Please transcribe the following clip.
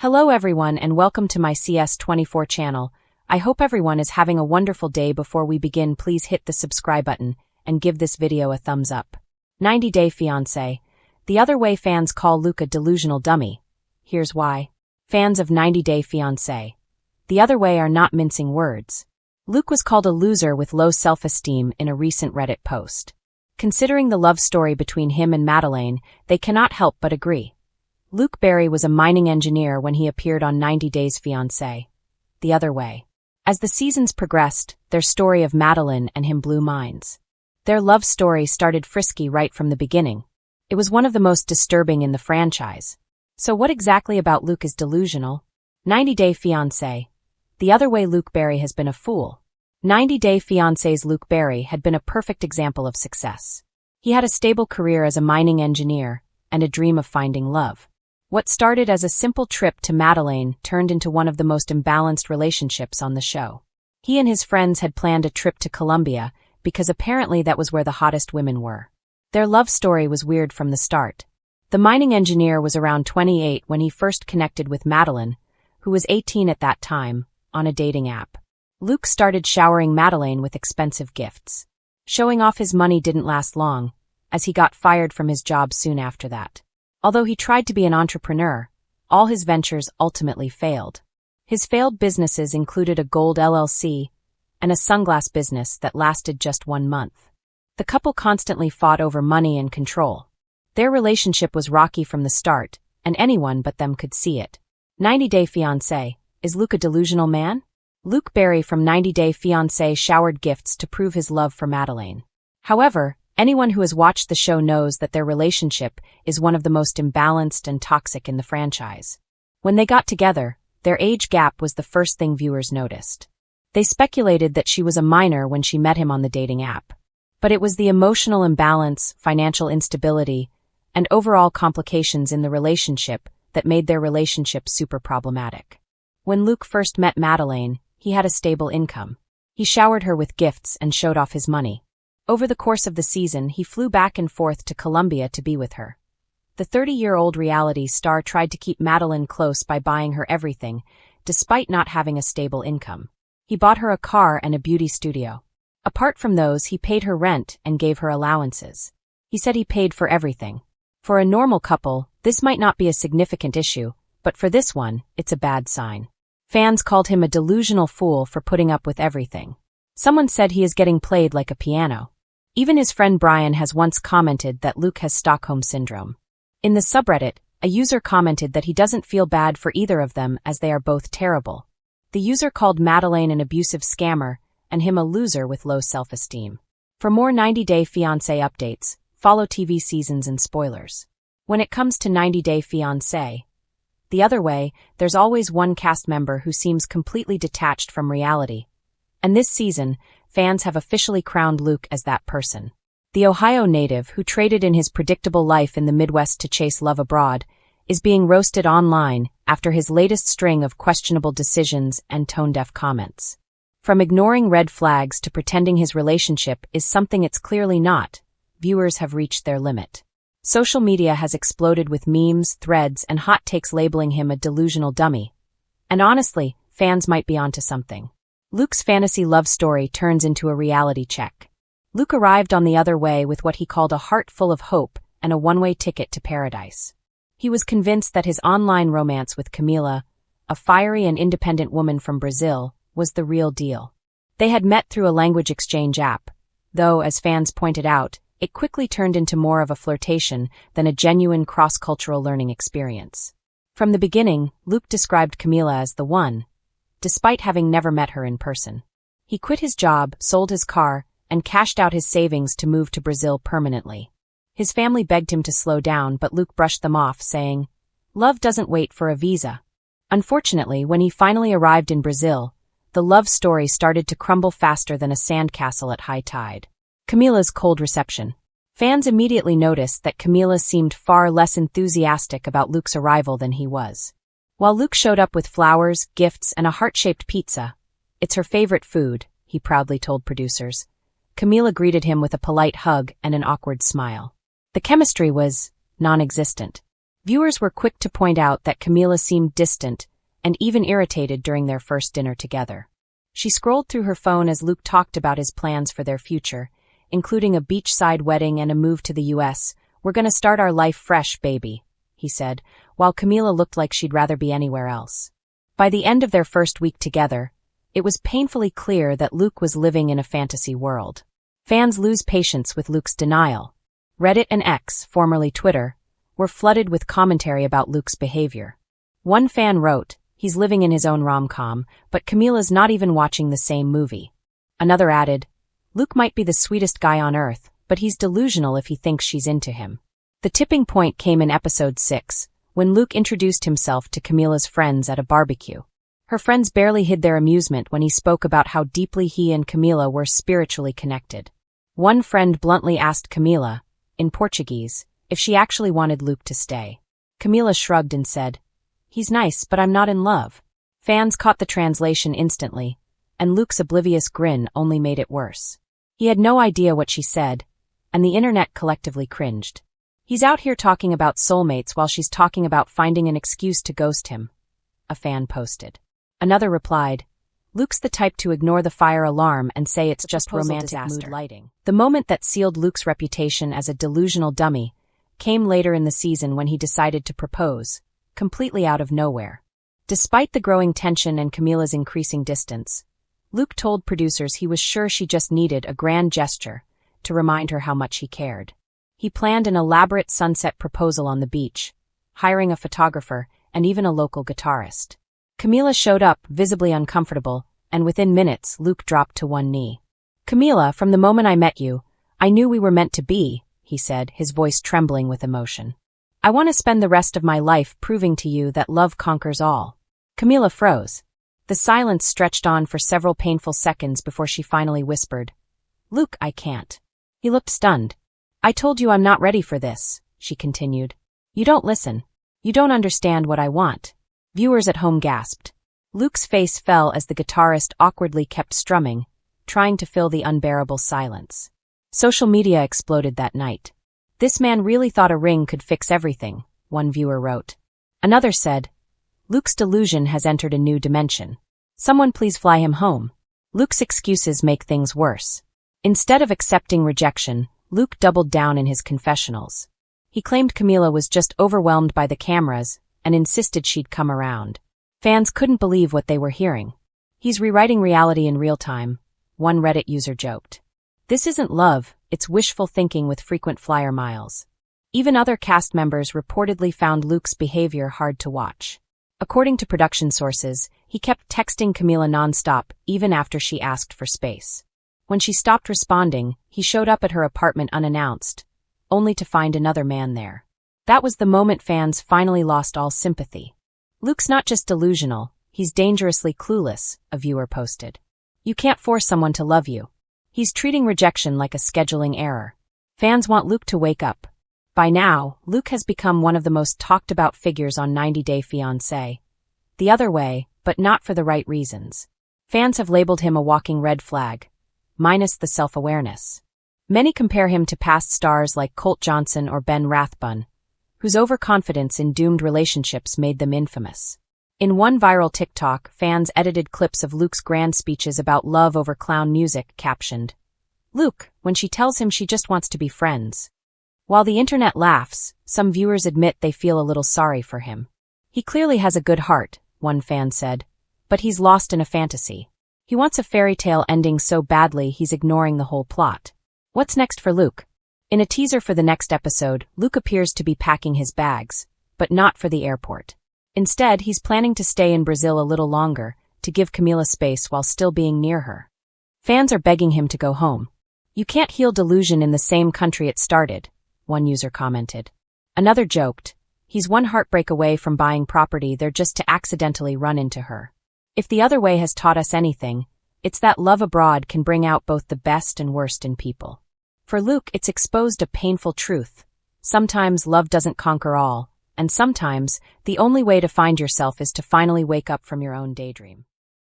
Hello everyone and welcome to my CS24 channel. I hope everyone is having a wonderful day. Before we begin, please hit the subscribe button and give this video a thumbs up. 90 Day Fiancé. The other way fans call Luke a delusional dummy. Here's why. Fans of 90 Day Fiancé. The other way are not mincing words. Luke was called a loser with low self-esteem in a recent Reddit post. Considering the love story between him and Madeleine, they cannot help but agree. Luke Berry was a mining engineer when he appeared on 90 Days Fiancé. The other way. As the seasons progressed, their story of Madeleine and him blew minds. Their love story started frisky right from the beginning. It was one of the most disturbing in the franchise. So what exactly about Luke is delusional? 90 Day Fiancé. The other way Luke Berry has been a fool. 90 Day Fiancé's Luke Berry had been a perfect example of success. He had a stable career as a mining engineer and a dream of finding love. What started as a simple trip to Madeleine turned into one of the most imbalanced relationships on the show. He and his friends had planned a trip to Colombia because apparently that was where the hottest women were. Their love story was weird from the start. The mining engineer was around 28 when he first connected with Madeleine, who was 18 at that time, on a dating app. Luke started showering Madeleine with expensive gifts. Showing off his money didn't last long, as he got fired from his job soon after that. Although he tried to be an entrepreneur, all his ventures ultimately failed. His failed businesses included a gold LLC and a sunglass business that lasted just 1 month. The couple constantly fought over money and control. Their relationship was rocky from the start, and anyone but them could see it. 90 Day Fiancé. Is Luke a delusional man? Luke Berry from 90 Day Fiancé showered gifts to prove his love for Madeleine. However, anyone who has watched the show knows that their relationship is one of the most imbalanced and toxic in the franchise. When they got together, their age gap was the first thing viewers noticed. They speculated that she was a minor when she met him on the dating app. But it was the emotional imbalance, financial instability, and overall complications in the relationship that made their relationship super problematic. When Luke first met Madeleine, he had a stable income. He showered her with gifts and showed off his money. Over the course of the season, he flew back and forth to Colombia to be with her. The 30-year-old reality star tried to keep Madeleine close by buying her everything, despite not having a stable income. He bought her a car and a beauty studio. Apart from those, he paid her rent and gave her allowances. He said he paid for everything. For a normal couple, this might not be a significant issue, but for this one, it's a bad sign. Fans called him a delusional fool for putting up with everything. Someone said he is getting played like a piano. Even his friend Brian has once commented that Luke has Stockholm Syndrome. In the subreddit, a user commented that he doesn't feel bad for either of them as they are both terrible. The user called Madeleine an abusive scammer and him a loser with low self-esteem. For more 90 Day Fiancé updates, follow TV seasons and spoilers. When it comes to 90 Day Fiancé, the other way, there's always one cast member who seems completely detached from reality. And this season, fans have officially crowned Luke as that person. The Ohio native, who traded in his predictable life in the Midwest to chase love abroad, is being roasted online after his latest string of questionable decisions and tone-deaf comments. From ignoring red flags to pretending his relationship is something it's clearly not, viewers have reached their limit. Social media has exploded with memes, threads, and hot takes labeling him a delusional dummy. And honestly, fans might be onto something. Luke's fantasy love story turns into a reality check. Luke arrived on the other way with what he called a heart full of hope and a one-way ticket to paradise. He was convinced that his online romance with Camila, a fiery and independent woman from Brazil, was the real deal. They had met through a language exchange app, though, as fans pointed out, it quickly turned into more of a flirtation than a genuine cross-cultural learning experience. From the beginning, Luke described Camila as the one, despite having never met her in person. He quit his job, sold his car, and cashed out his savings to move to Brazil permanently. His family begged him to slow down, but Luke brushed them off, saying, "Love doesn't wait for a visa." Unfortunately, when he finally arrived in Brazil, the love story started to crumble faster than a sandcastle at high tide. Camila's cold reception. Fans immediately noticed that Camila seemed far less enthusiastic about Luke's arrival than he was. While Luke showed up with flowers, gifts, and a heart-shaped pizza, "It's her favorite food," he proudly told producers. Camila greeted him with a polite hug and an awkward smile. The chemistry was non-existent. Viewers were quick to point out that Camila seemed distant and even irritated during their first dinner together. She scrolled through her phone as Luke talked about his plans for their future, including a beachside wedding and a move to the U.S. "We're gonna start our life fresh, baby," he said, while Camila looked like she'd rather be anywhere else. By the end of their first week together, it was painfully clear that Luke was living in a fantasy world. Fans lose patience with Luke's denial. Reddit and X, formerly Twitter, were flooded with commentary about Luke's behavior. One fan wrote, "He's living in his own rom-com, but Camila's not even watching the same movie." Another added, "Luke might be the sweetest guy on earth, but he's delusional if he thinks she's into him." The tipping point came in episode 6, when Luke introduced himself to Camila's friends at a barbecue. Her friends barely hid their amusement when he spoke about how deeply he and Camila were spiritually connected. One friend bluntly asked Camila, in Portuguese, if she actually wanted Luke to stay. Camila shrugged and said, "He's nice, but I'm not in love." Fans caught the translation instantly, and Luke's oblivious grin only made it worse. He had no idea what she said, and the internet collectively cringed. "He's out here talking about soulmates while she's talking about finding an excuse to ghost him," a fan posted. Another replied, "Luke's the type to ignore the fire alarm and say it's just romantic mood lighting." The moment that sealed Luke's reputation as a delusional dummy came later in the season when he decided to propose, completely out of nowhere. Despite the growing tension and Camila's increasing distance, Luke told producers he was sure she just needed a grand gesture to remind her how much he cared. He planned an elaborate sunset proposal on the beach, hiring a photographer and even a local guitarist. Camila showed up, visibly uncomfortable, and within minutes Luke dropped to one knee. "Camila, from the moment I met you, I knew we were meant to be," he said, his voice trembling with emotion. "I want to spend the rest of my life proving to you that love conquers all." Camila froze. The silence stretched on for several painful seconds before she finally whispered, "Luke, I can't." He looked stunned. "I told you I'm not ready for this," she continued. "You don't listen. You don't understand what I want." Viewers at home gasped. Luke's face fell as the guitarist awkwardly kept strumming, trying to fill the unbearable silence. Social media exploded that night. "This man really thought a ring could fix everything," one viewer wrote. Another said, "Luke's delusion has entered a new dimension. Someone please fly him home." Luke's excuses make things worse. Instead of accepting rejection, Luke doubled down in his confessionals. He claimed Camila was just overwhelmed by the cameras and insisted she'd come around. Fans couldn't believe what they were hearing. "He's rewriting reality in real time," one Reddit user joked. "This isn't love, it's wishful thinking with frequent flyer miles." Even other cast members reportedly found Luke's behavior hard to watch. According to production sources, he kept texting Camila nonstop even after she asked for space. When she stopped responding, he showed up at her apartment unannounced, only to find another man there. That was the moment fans finally lost all sympathy. "Luke's not just delusional, he's dangerously clueless," a viewer posted. "You can't force someone to love you. He's treating rejection like a scheduling error." Fans want Luke to wake up. By now, Luke has become one of the most talked about figures on 90 Day Fiancé. The other way, but not for the right reasons. Fans have labeled him a walking red flag, minus the self-awareness. Many compare him to past stars like Colt Johnson or Ben Rathbun, whose overconfidence in doomed relationships made them infamous. In one viral TikTok, fans edited clips of Luke's grand speeches about love over clown music, captioned, "Luke, when she tells him she just wants to be friends." While the internet laughs, some viewers admit they feel a little sorry for him. "He clearly has a good heart," one fan said, "but he's lost in a fantasy. He wants a fairy tale ending so badly he's ignoring the whole plot." What's next for Luke? In a teaser for the next episode, Luke appears to be packing his bags, but not for the airport. Instead, he's planning to stay in Brazil a little longer, to give Camila space while still being near her. Fans are begging him to go home. "You can't heal delusion in the same country it started," one user commented. Another joked, "He's one heartbreak away from buying property there just to accidentally run into her." If the other way has taught us anything, it's that love abroad can bring out both the best and worst in people. For Luke, it's exposed a painful truth. Sometimes love doesn't conquer all, and sometimes the only way to find yourself is to finally wake up from your own daydream.